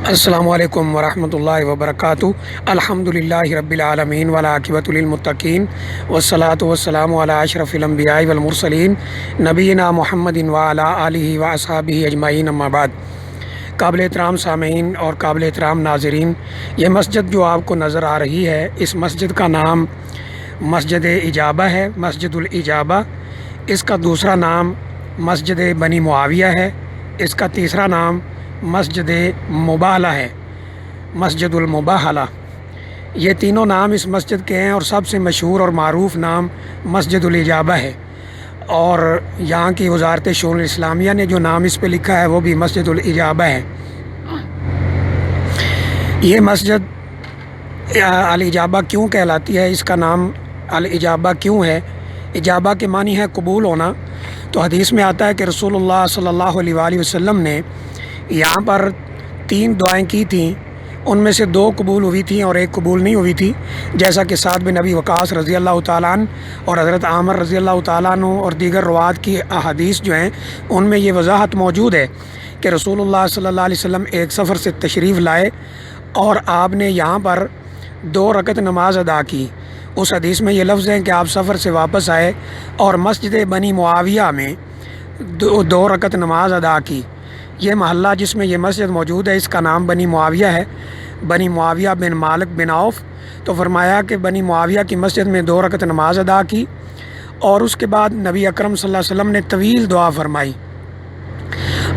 السلام علیکم ورحمۃ اللہ وبرکاتہ۔ الحمدللہ رب العالمین والعاقبۃ للمتقین والصلاۃ والسلام علی اشرف الانبیاء والمرسلین نبینا محمد وعلی آلہ واصحابہ اجمعین، اما بعد۔ قابل احترام سامعین اور قابل احترام ناظرین، یہ مسجد جو آپ کو نظر آ رہی ہے، اس مسجد کا نام مسجد اجابہ ہے، مسجد الاجابہ۔ اس کا دوسرا نام مسجد بنی معاویہ ہے، اس کا تیسرا نام مسجد مباحلہ ہے، مسجد المباحلہ۔ یہ تینوں نام اس مسجد کے ہیں، اور سب سے مشہور اور معروف نام مسجد الاجابہ ہے، اور یہاں کی وزارت شؤون اسلامیہ نے جو نام اس پہ لکھا ہے وہ بھی مسجد الاجابہ ہے۔ یہ مسجد الاجابہ کیوں کہلاتی ہے، اس کا نام الاجابہ کیوں ہے؟ اجابہ کے معنی ہے قبول ہونا۔ تو حدیث میں آتا ہے کہ رسول اللہ صلی اللہ علیہ وآلہ وسلم نے یہاں پر 3 دعائیں کی تھیں، ان میں سے 2 قبول ہوئی تھیں اور 1 قبول نہیں ہوئی تھی، جیسا کہ سعد بن ابی وقاص رضی اللہ تعالیٰ عنہ اور حضرت عامر رضی اللہ تعالیٰ عنہ اور دیگر روات کی احادیث جو ہیں ان میں یہ وضاحت موجود ہے کہ رسول اللہ صلی اللہ علیہ وسلم ایک سفر سے تشریف لائے اور آپ نے یہاں پر 2 رکعت نماز ادا کی۔ اس حدیث میں یہ لفظ ہیں کہ آپ سفر سے واپس آئے اور مسجد بنی معاویہ میں 2 رکعت نماز ادا کی۔ یہ محلہ جس میں یہ مسجد موجود ہے اس کا نام بنی معاویہ ہے، بنی معاویہ بن مالک بن عوف۔ تو فرمایا کہ بنی معاویہ کی مسجد میں 2 رکعت نماز ادا کی، اور اس کے بعد نبی اکرم صلی اللہ علیہ وسلم نے طویل دعا فرمائی،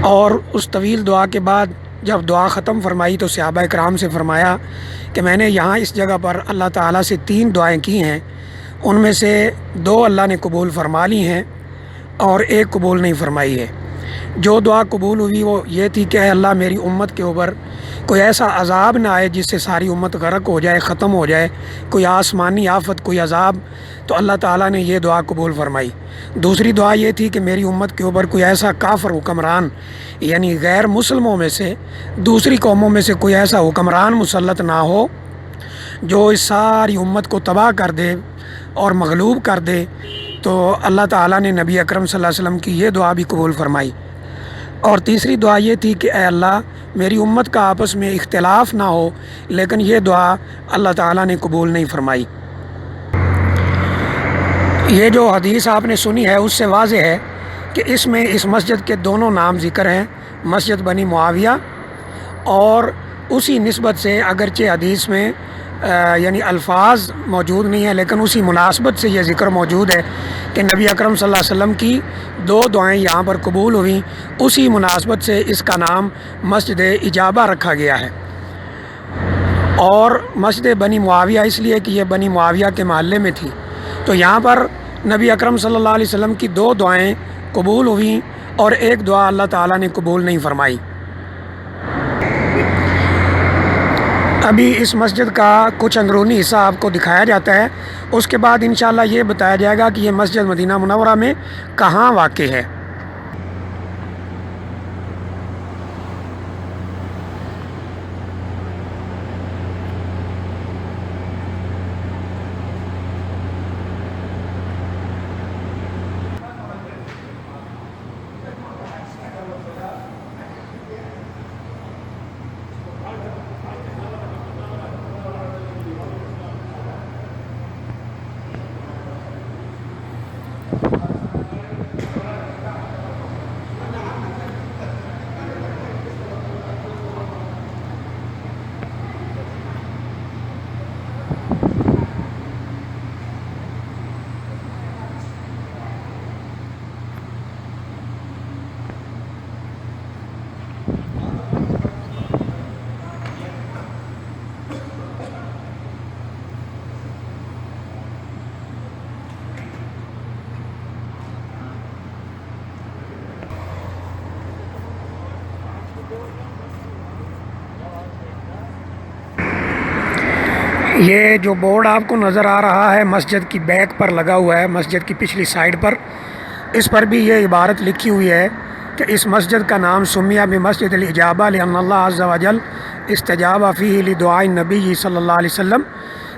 اور اس طویل دعا کے بعد جب دعا ختم فرمائی تو صحابہ اکرام سے فرمایا کہ میں نے یہاں اس جگہ پر اللہ تعالیٰ سے 3 دعائیں کی ہیں، ان میں سے 2 اللہ نے قبول فرما لی ہیں اور 1 قبول نہیں فرمائی ہے۔ جو دعا قبول ہوئی وہ یہ تھی کہ اے اللہ میری امت کے اوپر کوئی ایسا عذاب نہ آئے جس سے ساری امت غرق ہو جائے، ختم ہو جائے، کوئی آسمانی آفت، کوئی عذاب۔ تو اللہ تعالیٰ نے یہ دعا قبول فرمائی۔ دوسری دعا یہ تھی کہ میری امت کے اوپر کوئی ایسا کافر حکمران، یعنی غیر مسلموں میں سے، دوسری قوموں میں سے کوئی ایسا حکمران مسلط نہ ہو جو اس ساری امت کو تباہ کر دے اور مغلوب کر دے۔ تو اللہ تعالیٰ نے نبی اکرم صلی اللہ علیہ وسلم کی یہ دعا بھی قبول فرمائی۔ اور تیسری دعا یہ تھی کہ اے اللہ میری امت کا آپس میں اختلاف نہ ہو، لیکن یہ دعا اللہ تعالیٰ نے قبول نہیں فرمائی۔ یہ جو حدیث آپ نے سنی ہے اس سے واضح ہے کہ اس میں اس مسجد کے دونوں نام ذکر ہیں، مسجد بنی معاویہ، اور اسی نسبت سے اگرچہ حدیث میں یعنی الفاظ موجود نہیں ہیں، لیکن اسی مناسبت سے یہ ذکر موجود ہے کہ نبی اکرم صلی اللہ علیہ وسلم کی 2 دعائیں یہاں پر قبول ہوئیں، اسی مناسبت سے اس کا نام مسجد اجابہ رکھا گیا ہے۔ اور مسجد بنی معاویہ اس لیے کہ یہ بنی معاویہ کے محلے میں تھی، تو یہاں پر نبی اکرم صلی اللہ علیہ وسلم کی 2 دعائیں قبول ہوئیں اور 1 دعا اللہ تعالیٰ نے قبول نہیں فرمائی۔ ابھی اس مسجد کا کچھ اندرونی حصہ آپ کو دکھایا جاتا ہے، اس کے بعد انشاءاللہ یہ بتایا جائے گا کہ یہ مسجد مدینہ منورہ میں کہاں واقع ہے۔ یہ جو بورڈ آپ کو نظر آ رہا ہے مسجد کی بیک پر لگا ہوا ہے، مسجد کی پچھلی سائڈ پر، اس پر بھی یہ عبارت لکھی ہوئی ہے کہ اس مسجد کا نام سمیہ بمسجد الاجابہ لأن اللہ عز و جل استجاب فیہ لدعاء النبی صلی اللہ علیہ وسلم،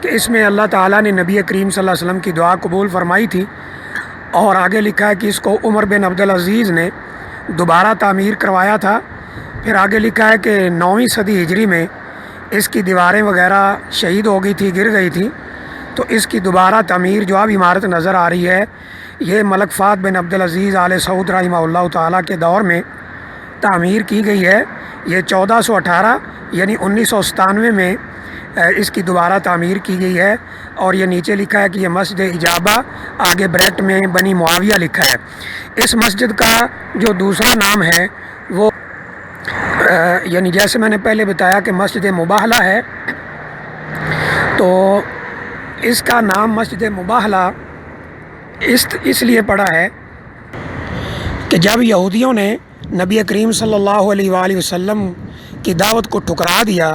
کہ اس میں اللہ تعالیٰ نے نبی کریم صلی اللہ علیہ وسلم کی دعا قبول فرمائی تھی۔ اور آگے لکھا ہے کہ اس کو عمر بن عبدالعزیز نے دوبارہ تعمیر کروایا تھا، پھر آگے لکھا ہے کہ 9ویں صدی ہجری میں اس کی دیواریں وغیرہ شہید ہو گئی تھی، گر گئی تھی، تو اس کی دوبارہ تعمیر جو اب عمارت نظر آ رہی ہے یہ ملک فہد بن عبدالعزیز آل سعود رحمہ اللہ تعالیٰ کے دور میں تعمیر کی گئی ہے۔ یہ 1418 یعنی 1997 میں اس کی دوبارہ تعمیر کی گئی ہے، اور یہ نیچے لکھا ہے کہ یہ مسجد اجابہ، آگے بریکٹ میں بنی معاویہ لکھا ہے۔ اس مسجد کا جو دوسرا نام ہے وہ یعنی جیسے میں نے پہلے بتایا کہ مسجد مباہلہ ہے، تو اس کا نام مسجد مباہلہ اس لیے پڑا ہے کہ جب یہودیوں نے نبی کریم صلی اللہ علیہ وآلہ وسلم کی دعوت کو ٹھکرا دیا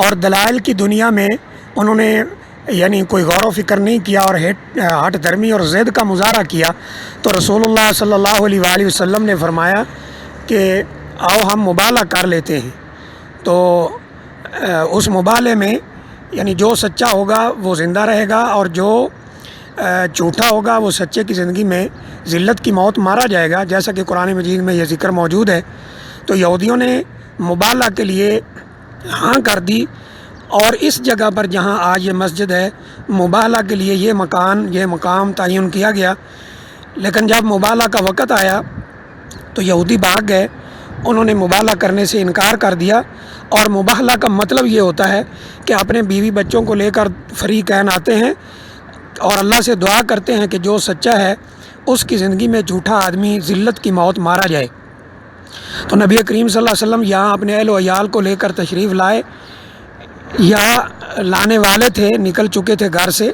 اور دلائل کی دنیا میں انہوں نے یعنی کوئی غور و فکر نہیں کیا اور ہٹ دھرمی اور ضد کا مظاہرہ کیا، تو رسول اللہ صلی اللہ علیہ وآلہ وسلم نے فرمایا کہ آؤ ہم مبالغہ کر لیتے ہیں۔ تو اس مبالغے میں یعنی جو سچا ہوگا وہ زندہ رہے گا، اور جو جھوٹا ہوگا وہ سچے کی زندگی میں ذلت کی موت مارا جائے گا، جیسا کہ قرآن مجید میں یہ ذکر موجود ہے۔ تو یہودیوں نے مبالغہ کے لیے ہاں کر دی، اور اس جگہ پر جہاں آج یہ مسجد ہے مبالغہ کے لیے یہ مقام تعین کیا گیا، لیکن جب مبالغہ کا وقت آیا تو یہودی بھاگ گئے، انہوں نے مبالغہ کرنے سے انکار کر دیا۔ اور مبالغہ کا مطلب یہ ہوتا ہے کہ اپنے بیوی بچوں کو لے کر فریقین آتے ہیں اور اللہ سے دعا کرتے ہیں کہ جو سچا ہے اس کی زندگی میں جھوٹا آدمی ذلت کی موت مارا جائے۔ تو نبی کریم صلی اللہ علیہ وسلم یہاں اپنے اہل و عیال کو لے کر تشریف لائے، یا لانے والے تھے، نکل چکے تھے گھر سے،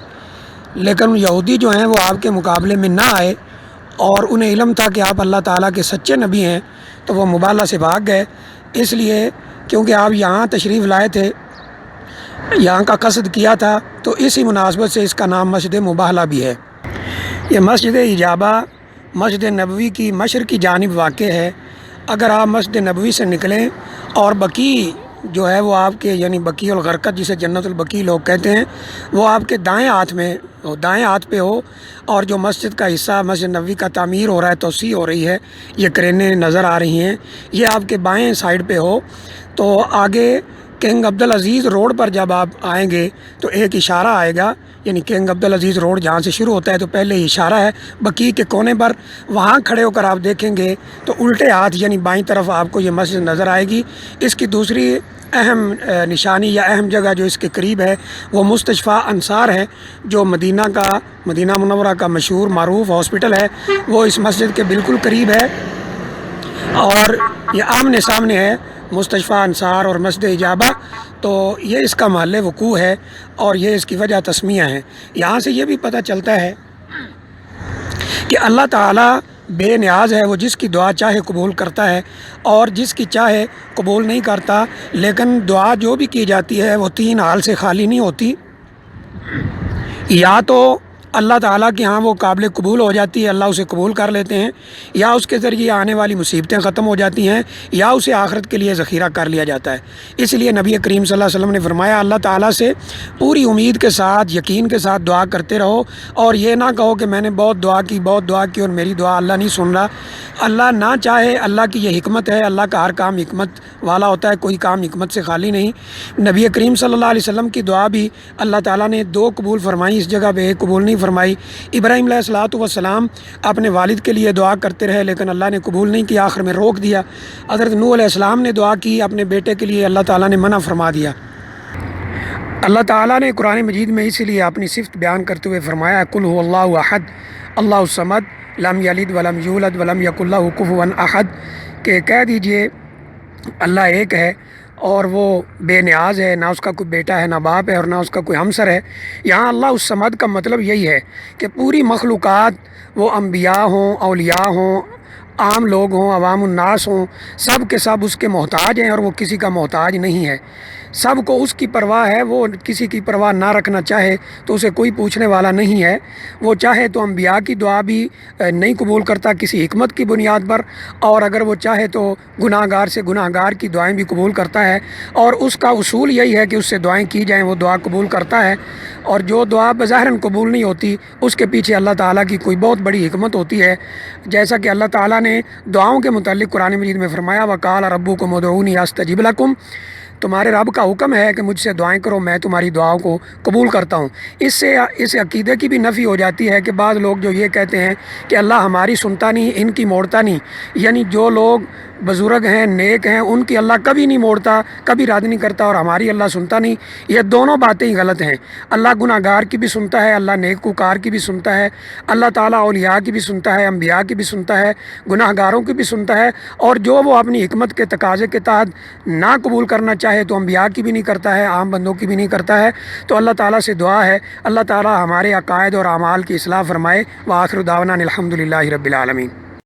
لیکن یہودی جو ہیں وہ آپ کے مقابلے میں نہ آئے، اور انہیں علم تھا کہ آپ اللہ تعالیٰ کے سچے نبی ہیں، تو وہ مبالغہ سے بھاگ گئے، اس لیے کیونکہ آپ یہاں تشریف لائے تھے، یہاں کا قصد کیا تھا، تو اسی مناسبت سے اس کا نام مسجد مباہلہ بھی ہے۔ یہ مسجد اجابہ مسجد نبوی کی مشرقی جانب واقع ہے۔ اگر آپ مسجد نبوی سے نکلیں اور بقیع جو ہے وہ آپ کے یعنی بقیع الغرقد جسے جنت البقیع لوگ کہتے ہیں، وہ آپ کے دائیں ہاتھ پہ ہو، اور جو مسجد کا حصہ مسجد نبوی کا تعمیر ہو رہا ہے، توسیع ہو رہی ہے، یہ کرینیں نظر آ رہی ہیں، یہ آپ کے بائیں سائڈ پہ ہو، تو آگے کنگ عبدالعزیز روڈ پر جب آپ آئیں گے تو ایک اشارہ آئے گا، یعنی کنگ عبدالعزیز روڈ جہاں سے شروع ہوتا ہے تو پہلے ہی اشارہ ہے بقیع کے کونے پر، وہاں کھڑے ہو کر آپ دیکھیں گے تو الٹے ہاتھ یعنی بائیں طرف آپ کو یہ مسجد نظر آئے گی۔ اس کی دوسری اہم نشانی یا اہم جگہ جو اس کے قریب ہے وہ مستشفیٰ انصار ہے، جو مدینہ منورہ کا مشہور معروف ہاسپٹل ہے، وہ اس مسجد کے بالکل قریب ہے، اور یہ آمنے سامنے ہے مستشفیٰ انصار اور مسجد اجابہ۔ تو یہ اس کا محل وقوع ہے، اور یہ اس کی وجہ تسمیہ ہے۔ یہاں سے یہ بھی پتہ چلتا ہے کہ اللہ تعالیٰ بے نیاز ہے، وہ جس کی دعا چاہے قبول کرتا ہے اور جس کی چاہے قبول نہیں کرتا، لیکن دعا جو بھی کی جاتی ہے وہ تین حال سے خالی نہیں ہوتی۔ یا تو اللہ تعالیٰ کے ہاں وہ قابل قبول ہو جاتی ہے، اللہ اسے قبول کر لیتے ہیں، یا اس کے ذریعے آنے والی مصیبتیں ختم ہو جاتی ہیں، یا اسے آخرت کے لیے ذخیرہ کر لیا جاتا ہے۔ اس لیے نبی کریم صلی اللہ علیہ وسلم نے فرمایا اللہ تعالیٰ سے پوری امید کے ساتھ، یقین کے ساتھ دعا کرتے رہو، اور یہ نہ کہو کہ میں نے بہت دعا کی اور میری دعا اللہ نہیں سن رہا۔ اللہ نہ چاہے، اللہ کی یہ حکمت ہے، اللہ کا ہر کام حکمت والا ہوتا ہے، کوئی کام حکمت سے خالی نہیں۔ نبی کریم صلی اللہ علیہ وسلم کی دعا بھی اللہ تعالیٰ نے 2 قبول فرمائی، اس جگہ پہ 1 قبول نہیں فرمائی۔ ابراہیم علیہ الصلوۃ والسلام اپنے والد کے لیے دعا کرتے رہے، لیکن اللہ نے قبول نہیں کیا، آخر میں روک دیا۔ حضرت نوح علیہ السلام نے دعا کی اپنے بیٹے کے لیے، اللہ تعالیٰ نے منع فرما دیا۔ اللہ تعالیٰ نے قرآن مجید میں اسی لیے اپنی صفت بیان کرتے ہوئے فرمایا قل هو اللہ احد اللہ الصمد لم یلد ولم یولد ولم یکن لہ کفوا احد، کہ کہہ دیجئے اللہ ایک ہے اور وہ بے نیاز ہے، نہ اس کا کوئی بیٹا ہے، نہ باپ ہے، اور نہ اس کا کوئی ہمسر ہے۔ یہاں اللہ الصمد کا مطلب یہی ہے کہ پوری مخلوقات، وہ انبیاء ہوں، اولیاء ہوں، عام لوگ ہوں، عوام الناس ہوں، سب کے سب اس کے محتاج ہیں، اور وہ کسی کا محتاج نہیں ہے۔ سب کو اس کی پرواہ ہے، وہ کسی کی پرواہ نہ رکھنا چاہے تو اسے کوئی پوچھنے والا نہیں ہے۔ وہ چاہے تو انبیاء کی دعا بھی نہیں قبول کرتا کسی حکمت کی بنیاد پر، اور اگر وہ چاہے تو گناہ گار سے گناہ گار کی دعائیں بھی قبول کرتا ہے، اور اس کا اصول یہی ہے کہ اس سے دعائیں کی جائیں، وہ دعا قبول کرتا ہے۔ اور جو دعا بظاہراً قبول نہیں ہوتی اس کے پیچھے اللہ تعالیٰ کی کوئی بہت بڑی حکمت ہوتی ہے، جیسا کہ اللہ تعالیٰ نے دعاؤں کے متعلق قرآن مجید میں فرمایا وَقَالَ رَبُّكُمْ ادْعُونِي أَسْتَجِبْ لَكُمْ، تمہارے رب کا حکم ہے کہ مجھ سے دعائیں کرو، میں تمہاری دعاؤں کو قبول کرتا ہوں۔ اس عقیدے کی بھی نفی ہو جاتی ہے کہ بعض لوگ جو یہ کہتے ہیں کہ اللہ ہماری سنتا نہیں، ان کی موڑتا نہیں، یعنی جو لوگ بزرگ ہیں، نیک ہیں، ان کی اللہ کبھی نہیں موڑتا، کبھی رد نہیں کرتا، اور ہماری اللہ سنتا نہیں۔ یہ دونوں باتیں ہی غلط ہیں۔ اللہ گناہ گار کی بھی سنتا ہے، اللہ نیک وکار کی بھی سنتا ہے، اللہ تعالیٰ اولیاء کی بھی سنتا ہے، انبیاء کی بھی سنتا ہے، گناہ گاروں کی بھی سنتا ہے، اور جو وہ اپنی حکمت کے تقاضے کے تحت نہ قبول کرنا چاہے تو انبیاء کی بھی نہیں کرتا ہے، عام بندوں کی بھی نہیں کرتا ہے۔ تو اللہ تعالیٰ سے دعا ہے اللہ تعالیٰ ہمارے عقائد اور اعمال کی اصلاح فرمائے۔ وآخر دعوانا الحمد للہ رب العالمین۔